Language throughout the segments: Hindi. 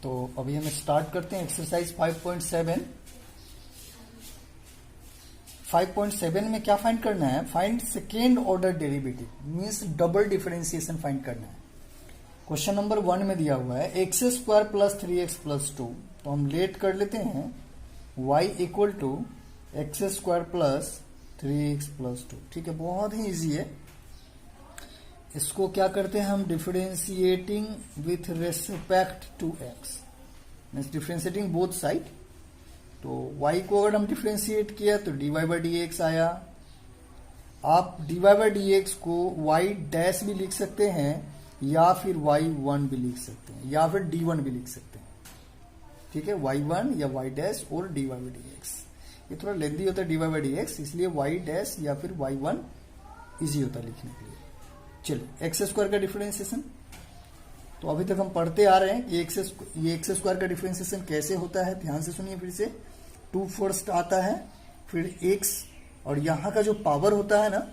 तो अभी हम स्टार्ट करते हैं एक्सरसाइज 5.7। 5.7 में क्या फाइंड करना है? Find second order derivative, means double differentiation find करना है। क्वेश्चन नंबर 1 में दिया हुआ है x square plus 3x plus 2। तो हम लेट कर लेते हैं y equal to x square plus 3x plus 2। ठीक है, बहुत ही इजी है। इसको क्या करते हैं हम? Differentiating with respect to x, means differentiating both side. तो y को अगर हम डिफरेंशिएट किया तो dy बाई डी एक्स आया। आप dy बाई डी एक्स को y डैश भी लिख सकते हैं या फिर y1 भी लिख सकते हैं या फिर d1 भी लिख सकते हैं। ठीक है, y1 या y डैश और dy बाई डी एक्स। ये थोड़ा लेंदी होता है dy बाई डी एक्स, इसलिए y डैश या फिर y1 इजी होता है लिखने के लिए। चलो एक्स स्क्वायर का डिफरेंशिएशन, तो अभी तक हम पढ़ते आ रहे हैं कि ये एक्स स्क्वायर का डिफरेंशिएशन कैसे होता है। ध्यान से सुनिए फिर से। 2 फर्स्ट आता है, फिर x, और यहां का जो पावर होता है ना,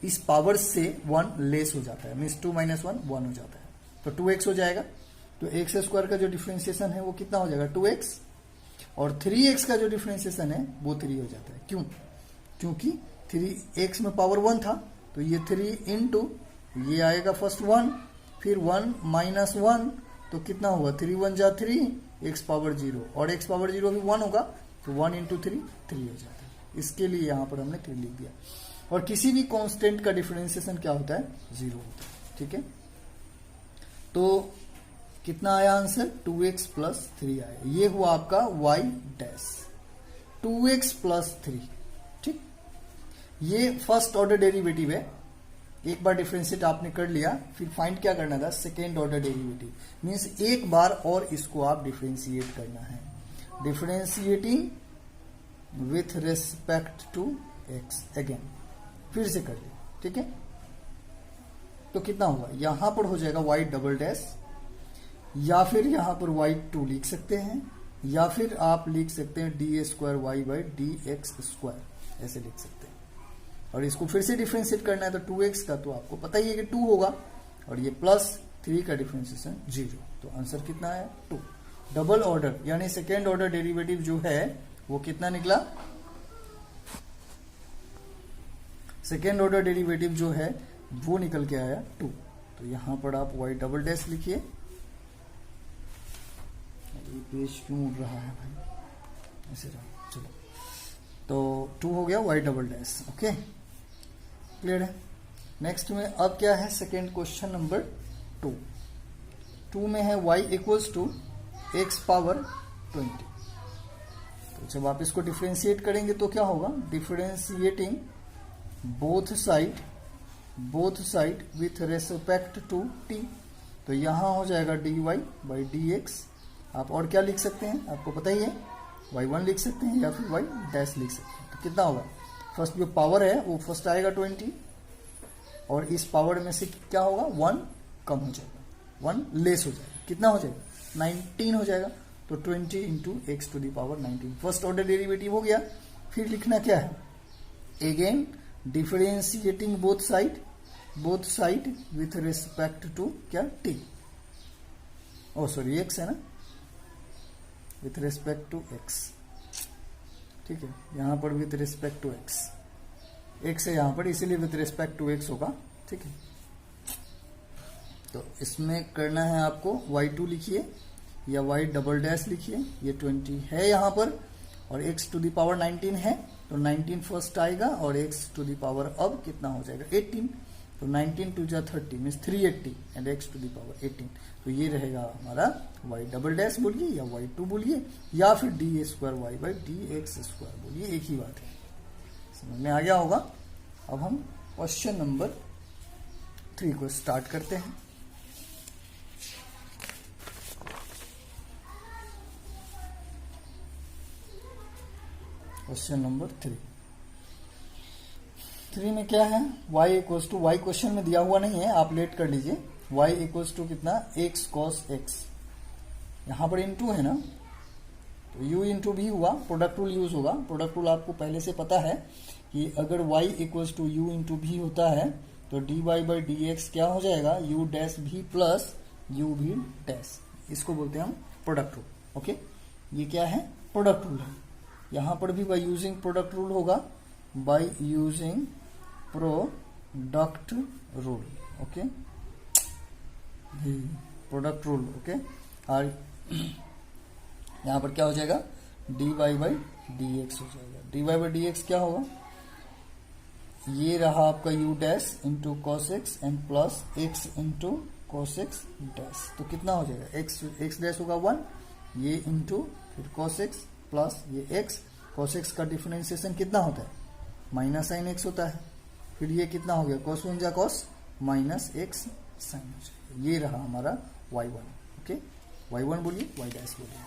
इस पावर से 1 लेस हो जाता है, मीन्स 2 माइनस 1 1 हो जाता है, तो 2x हो जाएगा। तो एक्स स्क्वायर का जो डिफरेंशिएशन है वो कितना हो जाएगा? 2x। और 3x का जो डिफरेंशिएशन है वो 3 हो जाता है। क्यों? क्योंकि 3x में पावर 1 था, तो ये 3 इंटू ये आएगा फर्स्ट 1, फिर 1 माइनस 1, तो कितना होगा? 3 1 जा 3, x पावर 0, और x पावर 0 भी 1 होगा, तो 1 इंटू 3 3 हो जाता है। इसके लिए यहां पर हमने 3 लिख दिया। और किसी भी कांस्टेंट का डिफरेंशिएशन क्या होता है? 0 होता है। ठीक है, तो कितना आया आंसर? 2x प्लस 3 आया। ये हुआ आपका y डैश 2x प्लस 3। ठीक, ये फर्स्ट ऑर्डर डेरिवेटिव है। एक बार डिफरेंशिएट आपने कर लिया, फिर फाइंड क्या करना था? सेकेंड ऑर्डर डेरिवेटिव, मीन्स एक बार और इसको आप डिफरेंशिएट करना है। Differentiating with respect to x again, फिर से कर लिया। ठीक है, तो कितना होगा? यहां पर हो जाएगा y डबल डैश, या फिर यहां पर y2 लिख सकते हैं, या फिर आप लिख सकते हैं d square Y by D x square, ऐसे लिख सकते हैं। और इसको फिर से डिफरेंशिएट करना है, तो 2x का तो आपको पता ही है कि 2 होगा, और ये प्लस 3 का डिफरेंशिएशन 0। तो आंसर कितना है? 2। डबल ऑर्डर यानी सेकेंड ऑर्डर डेरिवेटिव जो है वो कितना निकला? सेकेंड ऑर्डर डेरिवेटिव जो है वो निकल के आया 2। तो यहां पर आप y डबल डैश लिखिए। ये पेज क्यों उड़ रहा है भाई? ऐसे रहा। चलो, तो 2 हो गया y double dash. Okay, clear है। नेक्स्ट में अब क्या है? Second question number 2। 2 में है y equals to x power 20। तो जब आप इसको डिफरेंशिएट करेंगे तो क्या होगा? Differentiating both side with respect to t। तो यहां हो जाएगा dy बाई डी एक्स। आप और क्या लिख सकते हैं? आपको पता ही है, y1 लिख सकते हैं या फिर y डैश लिख सकते हैं। तो कितना होगा? फर्स्ट जो पावर है वो फर्स्ट आएगा 20, और इस पावर में से क्या होगा? 1 कम हो जाएगा, 1 लेस हो जाएगा। कितना हो जाएगा? 19 हो जाएगा। तो 20 into x to the power 19 first order derivative हो गया। फिर लिखना क्या है? Again differentiating both side with respect to क्या? t। ओ सॉरी, x है ना, विथ रिस्पेक्ट टू x। ठीक है, यहां पर विथ रिस्पेक्ट टू x है यहां पर, इसीलिए विथ रिस्पेक्ट टू x होगा। ठीक है, तो इसमें करना है आपको y2 लिखिए या y डबल डैश लिखिए। ये 20 है यहां पर, और x टू द पावर 19 है, तो 19 फर्स्ट आएगा, और x टू द पावर अब कितना हो जाएगा? 18। तो 19 टू जा 30 means 380, and x to the power 18। तो ये रहेगा हमारा y डबल डैश बोलिए या y2 बोलिए, या फिर d square Y by D x square बोलिए, एक ही बात है। समझ में आ गया होगा। अब हम क्वेश्चन नंबर 3 को स्टार्ट करते हैं। क्वेश्चन नंबर 3 में क्या है? y equals to, y question में दिया हुआ नहीं है, आप लेट कर लीजिए। y इक्वल्स टू कितना? x cos x। यहां पर इंटू है ना, तो u इंटू भी हुआ, प्रोडक्ट रूल यूज होगा। प्रोडक्ट रूल आपको पहले से पता है कि अगर y equals to u into v होता है तो dy बाई डी एक्स क्या हो जाएगा? u डैश भी प्लस u भी डैश। इसको बोलते हैं हम प्रोडक्ट रूल। ओके, ये क्या है? प्रोडक्ट रूल है। यहां पर भी बाय यूजिंग प्रोडक्ट रूल होगा, by using product rule. Okay, product rule. Okay, और यहां पर क्या हो जाएगा? dy बाई डी एक्स हो जाएगा। dy बाई डी एक्स क्या होगा? ये रहा आपका u dash into cos x and plus x into cos x dash. तो कितना हो जाएगा? एक्स डैश होगा 1, ये इंटू फिर कॉस एक्स प्लस ये एक्स। कॉस एक्स का डिफरेंशिएशन कितना होता है? माइनस साइन एक्स होता है। फिर ये कितना हो गया? कॉस वन जा कॉस माइनस एक्स साइन हो जाएगा। ये रहा हमारा y1। ओके, y1 बोलिए, y डैश बोलिए।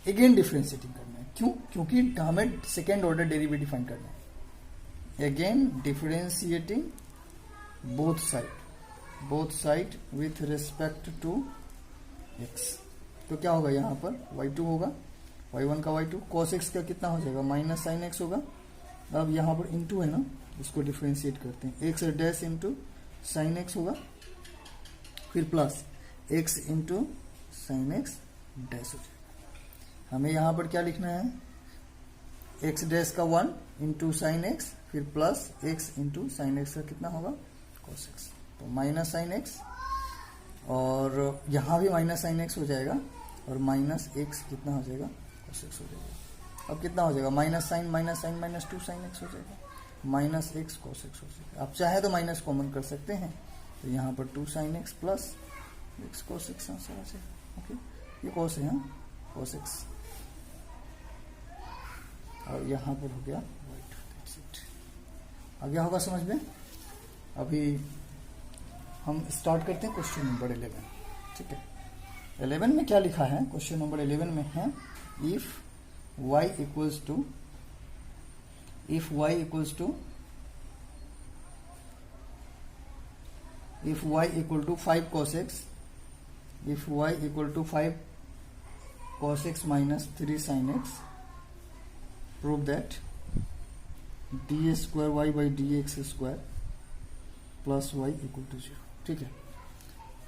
अगेन डिफरेंशिएटिंग करना है, क्यों? क्योंकि हमें सेकेंड ऑर्डर डेरिवेटिव फाइंड करना है। Again differentiating both side with respect to x। तो क्या होगा? यहाँ पर y2 होगा, y1 का y2, cos x का कितना हो जाएगा? माइनस साइन x होगा। अब यहाँ पर इंटू है ना, इसको डिफरेंशिएट करते हैं, x dash into sine x होगा, फिर plus x into sine x dash हो जाएगा। हमें यहाँ पर क्या लिखना है? x डैश का 1 इंटू साइन x, फिर plus x into sine x का कितना होगा? cos x। तो माइनस साइन x, और यहाँ भी माइनस साइन x हो जाएगा, और माइनस x कितना हो जाएगा? cos x हो जाएगा। अब कितना हो जाएगा? Minus sine minus 2 sine x हो जाएगा, माइनस x cos x हो जाएगा। आप चाहे तो माइनस कॉमन कर सकते हैं, तो यहाँ पर 2 sine x plus x cos x answer आ जाएगा। ओके, ये cos है, यहाँ cos x, और यहाँ पर हो गया y2। That's it. आ गया होगा समझ में? अभी हम स्टार्ट करते हैं क्वेश्चन नंबर 11। ठीक है, 11 में क्या लिखा है? क्वेश्चन नंबर 11 में है if y equals to 5 cos x, if y equal to 5 cos x minus 3 sin x, prove that d square y by dx square plus y equal to 0। ठीक है,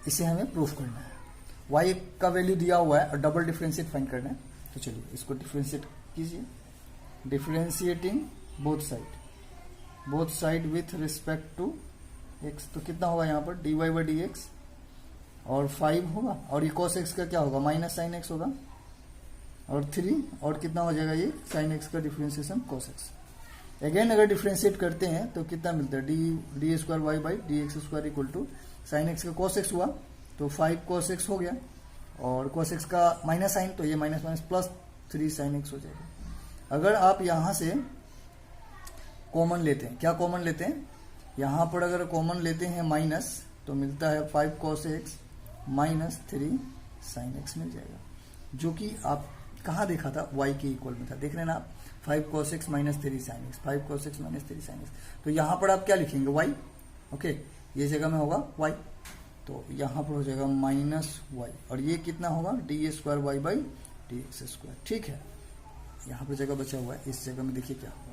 इसे हमें प्रूफ करना है। y का वैल्यू दिया हुआ है और डबल डिफरेंशिएट फाइंड करना है। तो चलिए इसको डिफरेंशिएट कीजिए। Differentiating both side with respect to x। तो कितना होगा यहाँ पर? dy बाई डी एक्स, और 5 होगा, और ये cos x का क्या होगा? माइनस साइन x होगा, और 3, और कितना हो जाएगा? ये साइन x का डिफरेंशिएशन cos x। अगेन अगर डिफरेंशिएट करते हैं तो कितना मिलता है? D square Y by D x square equal to sine x का cos x हुआ, तो 5 cos x हो गया, और cos x का माइनस साइन, तो ये minus minus plus 3 sine x हो जाएगा। अगर आप यहां से कॉमन लेते हैं, क्या कॉमन लेते हैं? यहां पर अगर कॉमन लेते हैं माइनस, तो मिलता है 5 cos x minus 3 sine x मिल जाएगा, जो कि आप कहाँ देखा था? y के इक्वल में था। देख रहे ना आप? 5 cos x minus 3 sine x, 5 cos x minus 3 sine x। तो यहाँ पर आप क्या लिखेंगे? y। ओके, ये जगह में होगा y, तो यहाँ पर हो जाएगा माइनस y, और ये कितना होगा? D square Y by D x square. ठीक है, यहाँ पर जगह बचा हुआ है, इस जगह में देखिए क्या होगा।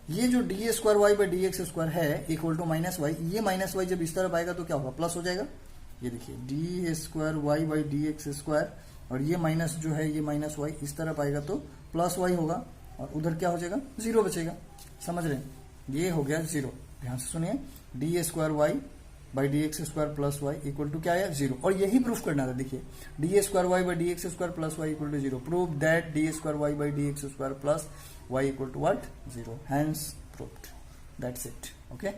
ये जो d square Y by D x square है इक्वल टू माइनस वाई, ये माइनस वाई जब इस तरफ आएगा तो क्या होगा? प्लस हो जाएगा। ये देखिए d square Y by D x square, और ये माइनस जो है, ये माइनस वाई इस तरफ आएगा तो प्लस वाई होगा, और उधर क्या हो जाएगा? 0 बचेगा। समझ रहे हैं? ये हो गया 0। ध्यान से सुनिए, d square Y by D x square plus y equal to क्या है? 0। और यही प्रूफ करना था। देखिए d square Y by D x square plus y equal to 0। Prove that d square Y by D x square plus y equal to what? 0। Hence proved. That's it. Okay, अब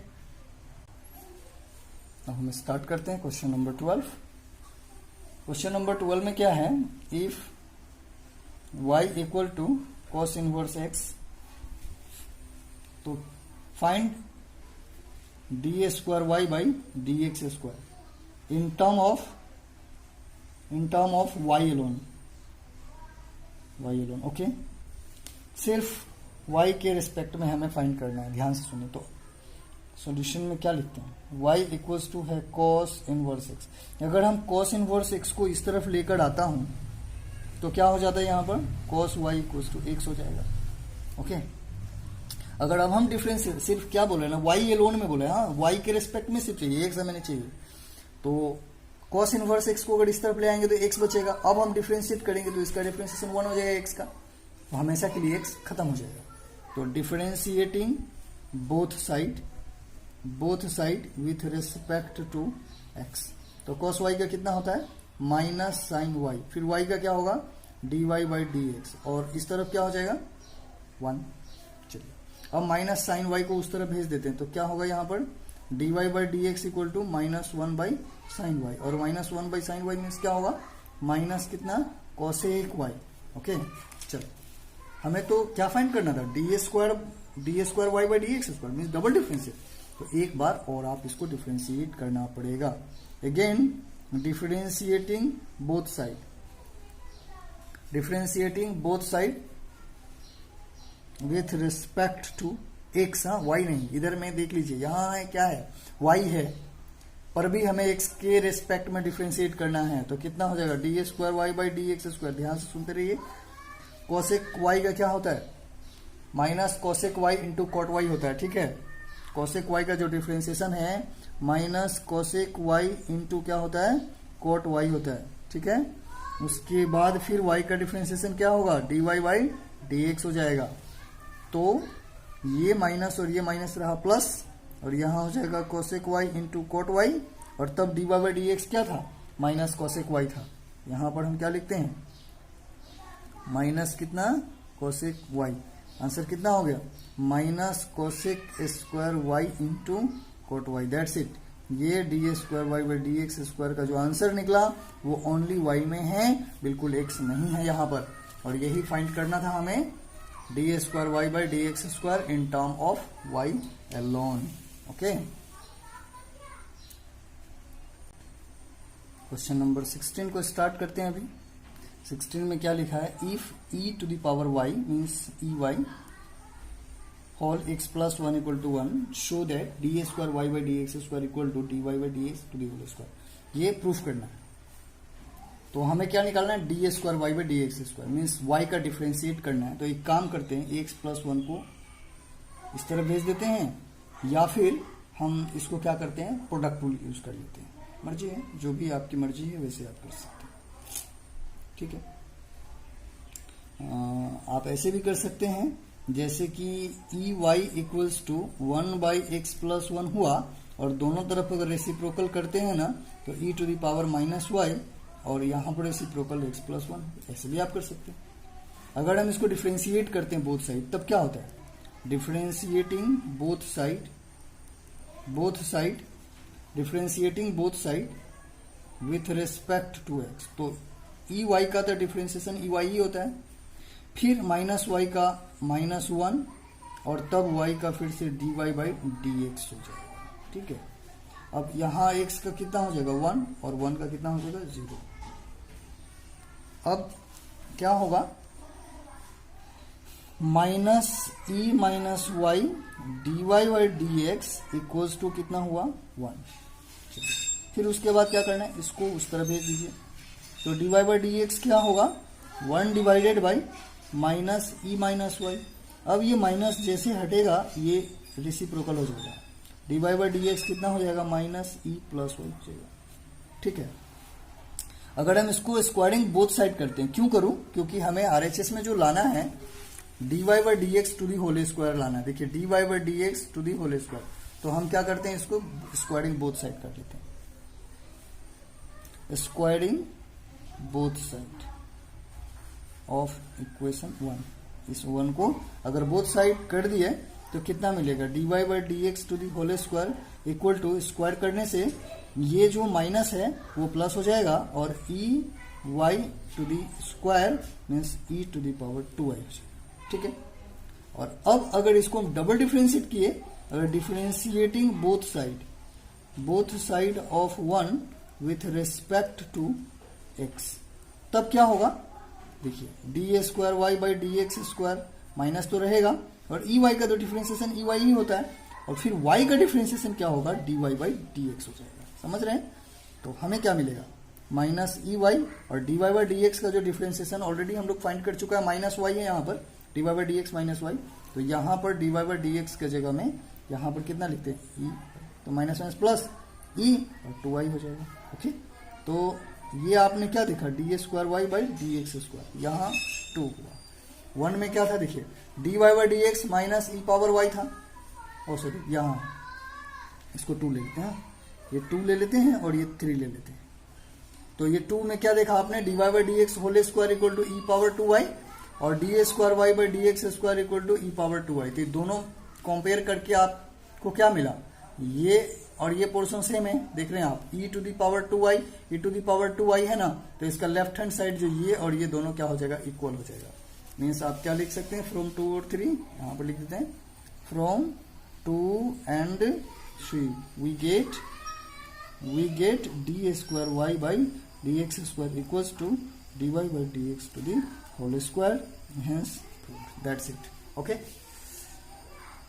हम स्टार्ट करते हैं क्वेश्चन नंबर 12। क्वेश्चन नंबर 12 में क्या है? If y equal to cos inverse x, तो find d square Y by D x square in term of y alone. Okay, सिर्फ y के रिस्पेक्ट में हमें फाइंड करना है। ध्यान से सुनिए। तो सॉल्यूशन में क्या लिखते हैं? y इक्वल्स टू है cos इनवर्स x। अगर हम cos इनवर्स x को इस तरफ लेकर आता हूं तो क्या हो जाता है? यहाँ पर cos y equals to x हो जाएगा। ओके, अगर अब हम डिफरेंस सिर्फ क्या बोले ना, y एलोन में बोले, हाँ y के रिस्पेक्ट में सिर्फ चाहिए, x हमें नहीं चाहिए, तो कॉस इनवर्स एक्स को अगर इस तरफ ले आएंगे तो एक्स बचेगा। अब हम डिफरेंशिएट करेंगे तो इसका डिफरेंशिएशन 1 हो जाएगा एक्स का, तो हमेशा के लिए एक्स खत्म हो जाएगा। तो differentiating both side with respect to x, तो कॉस वाई का कितना होता है माइनस साइन वाई, फिर वाई का क्या होगा d Y by D x, और इस तरफ क्या हो जाएगा 1। चलिए अब माइनस साइन वाई को उस तरफ भेज देते हैं, तो क्या होगा यहाँ पर d Y by D x equal to -1 by sine y, और -1 बाई साइन वाई मीन्स क्या होगा माइनस कितना कॉसेक वाई। ओके चलो हमें तो क्या फाइंड करना था d square Y by D x square means double differentiate, तो एक बार और आप इसको डिफरेंशिएट करना पड़ेगा। Again differentiating both side with respect to x, हाँ वाई नहीं, इधर में देख लीजिए यहाँ है क्या है वाई है, पर भी हमें एक्स के रिस्पेक्ट में डिफरेंशिएट करना है, तो कितना हो जाएगा d square Y by D x square. ध्यान से सुनते रहिए, कॉसेक वाई का क्या होता है minus cosec y into cot y होता है, ठीक है। कॉसेक वाई का जो डिफरेंशिएशन है माइनस कॉसेक वाई इंटू क्या होता है कॉट वाई होता है, ठीक है। उसके बाद फिर वाई का डिफरेंशिएशन क्या होगा d Y by D x हो जाएगा, तो ये माइनस और ये माइनस रहा प्लस, और यहां हो जाएगा cosec y into cot y, और तब d Y by D x क्या था माइनस कोसेक वाई था। यहां पर हम क्या लिखते हैं माइनस कितना कोसेक वाई, आंसर कितना हो गया minus cosec square Y into cot Y, that's it. ये D square Y by D x square का जो आंसर निकला वो ओनली वाई में है, बिल्कुल एक्स नहीं है यहाँ पर, और यही फाइंड करना था हमें d square Y by D x square in term of y alone. Okay question number 16 को स्टार्ट करते हैं। अभी 16 में क्या लिखा है if e to the power y means e y whole x plus 1 equal to 1 show that d square Y by D x square equal to d Y by D x to the whole square, ये प्रूफ करना है। तो हमें क्या निकालना है d square Y by D x square means y का डिफरेंशिएट करना है। तो एक काम करते हैं x प्लस 1 को इस तरफ भेज देते हैं, या फिर हम इसको क्या करते हैं प्रोडक्ट रूल यूज कर लेते हैं, मर्जी है, जो भी आपकी मर्जी है वैसे आप कर सकते हैं, ठीक है। आप ऐसे भी कर सकते हैं जैसे कि e y equals to 1 by x plus 1 हुआ, और दोनों तरफ अगर रेसिप्रोकल करते हैं ना तो e to the power minus Y, और यहाँ पर रेसिप्रोकल एक्स प्लस 1, ऐसे भी आप कर सकते हैं। अगर हम इसको डिफरेंशिएट करते हैं बोथ साइड तब क्या होता है differentiating both side with respect to x, तो ई वाई का तो डिफरेंशिएशन ई वाई ही होता है, फिर माइनस वाई का -1, और तब वाई का फिर से d Y by D x हो जाएगा, ठीक है। अब यहाँ एक्स का कितना हो जाएगा 1, और 1 का कितना हो जाएगा 0। अब क्या होगा minus e minus y d Y by D x equals to कितना हुआ 1। फिर उसके बाद क्या करना है इसको उस तरह भेज दीजिए, तो d Y by D x क्या होगा 1 divided by minus e minus y. अब ये माइनस जैसे हटेगा ये रेसिप्रोकल हो जाएगा, d Y by D x कितना हो जाएगा माइनस ई प्लस वाई हो जाएगा, ठीक है। अगर हम इसको स्क्वायरिंग बोथ साइड करते हैं, क्यों करूं क्योंकि हमें आरएचएस में जो लाना है d Y by D x to the whole square लाना है। देखिए d Y by D x to the whole square, तो हम क्या करते हैं इसको स्क्वायरिंग बोथ साइड कर लेते हैं, squaring both side of equation 1। इस 1 को अगर बोथ साइड कर दिए तो कितना मिलेगा d Y by D x to the whole square equal to square करने से ये जो माइनस है वो प्लस हो जाएगा, और e y to the square means e to the power 2i, ठीक है। और अब अगर इसको हम डबल डिफरेंशिएट किए, अगर differentiating both side of 1 with respect to x, तब क्या होगा देखिए d square Y by D x square minus तो रहेगा, और ई वाई का तो डिफरेंशिएशन ई वाई ही होता है, और फिर वाई का डिफरेंशिएशन क्या होगा d Y by D x हो जाएगा, समझ रहे हैं। तो हमें क्या मिलेगा माइनस ई वाई, और d Y by D x का जो डिफरेंशिएशन ऑलरेडी हम लोग फाइंड कर चुका है माइनस वाई है यहाँ पर, d Y by D x minus y, तो यहाँ पर d Y by D x के जगह में यहाँ पर कितना लिखते हैं ई, तो माइनस माइनस प्लस ई और 2i हो जाएगा, ओके। तो ये आपने क्या देखा, d square Y by D x square, यहाँ 2 हुआ। 1 में क्या था देखिए, d Y by D x minus e power y था, और सॉरी यहाँ इसको 2 ले लेते हैं, ये 2 ले लेते हैं और ये 3 ले लेते हैं। तो ये 2 में क्या देखा आपने, D Y by D X whole square equal to e power 2 Y, और D square Y by D x square equal to e power 2 Y. तो ये दोनों कंपेयर करके आपको क्या मिला, ये और ये पोर्शन सेम है, देख रहे हैं आप, e to the power 2i, e to the power 2i है ना, तो इसका लेफ्ट हैंड साइड जो ये और ये दोनों क्या हो जाएगा, इक्वल हो जाएगा। मीन्स आप क्या लिख सकते हैं, फ्रॉम 2 और 3, यहाँ पर लिख देते हैं, from 2 and 3 we get d square Y by D x square equals to d Y by D x to the whole square, hence that's it. Okay.